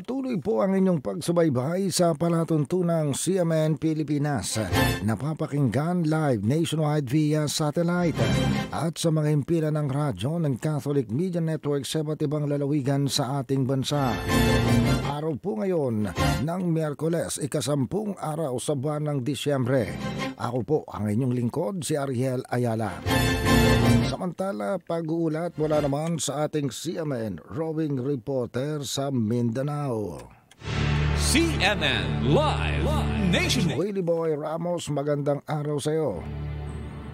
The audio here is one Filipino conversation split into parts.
Patuloy po ang inyong pagsubaybay sa palatuntunang CMN Pilipinas. Napapakinggan live nationwide via satellite at sa mga himpilan ng radyo ng Catholic Media Network sa iba't ibang lalawigan sa ating bansa. Araw po ngayon ng Miyerkules, ikasampung araw sa buwan ng Disyembre. Ako po ang inyong lingkod, si Ariel Ayala. Samantala, pag-uulat mula naman sa ating CMN roving reporter sa Mindanao. CMN Live Nation. Willie Boy Ramos, magandang araw sa iyo.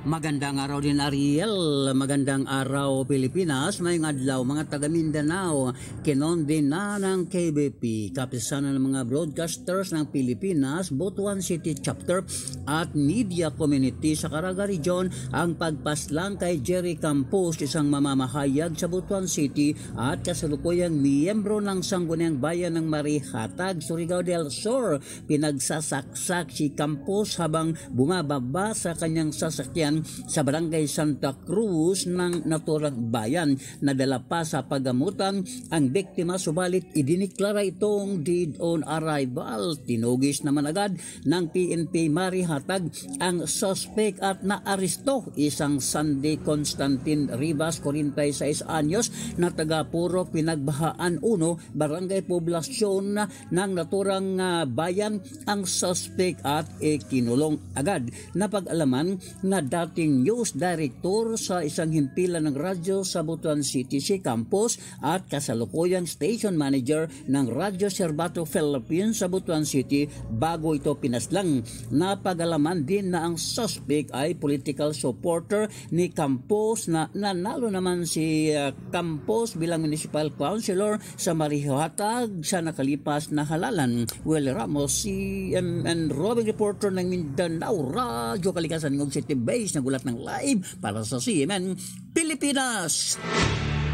Magandang araw din Ariel, magandang araw Pilipinas, mayong adlaw mga taga Mindanao, kinon din na ng KBP, kapisanan ng mga broadcasters ng Pilipinas, Butuan City Chapter at Media Community sa Caraga Region ang pagpaslang kay Jerry Campos, isang mamamahayag sa Butuan City at kasalukuyang miyembro ng Sangguniang Bayan ng Marihatag, Surigao del Sur. Pinagsasaksak si Campos habang bumababa sa kanyang sasakyan sa Barangay Santa Cruz ng naturang bayan. Nadala pa sa pagamutan ang biktima, subalit idiniklara itong dead on arrival. Tinugis naman agad ng PNP Marihatag ang suspect at naaresto, isang Sandy Constantine Rivas, 46 anyos, na taga Puro Pinagbahaan 1, Barangay Poblasyon ng naturang bayan. Ang suspect at kinulong agad. Napag-alaman na dating news director sa isang himpilan ng radyo sa Butuan City si Campos at kasalukuyang station manager ng Radyo Serbato Philippines sa Butuan City bago ito pinaslang. Napag-alaman din na ang suspect ay political supporter ni Campos na nanalo naman si Campos bilang municipal councilor sa Marihatag sa nakalipas na halalan. Willie Ramos, CMN roving reporter ng Mindanao Radyo Kalikasan ng City Base, nagulat ng live para sa CMN Pilipinas.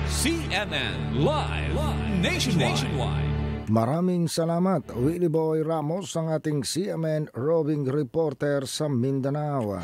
CMN Live Nationwide. Maraming salamat, Willie Boy Ramos, ang ating CMN roving reporter sa Mindanao.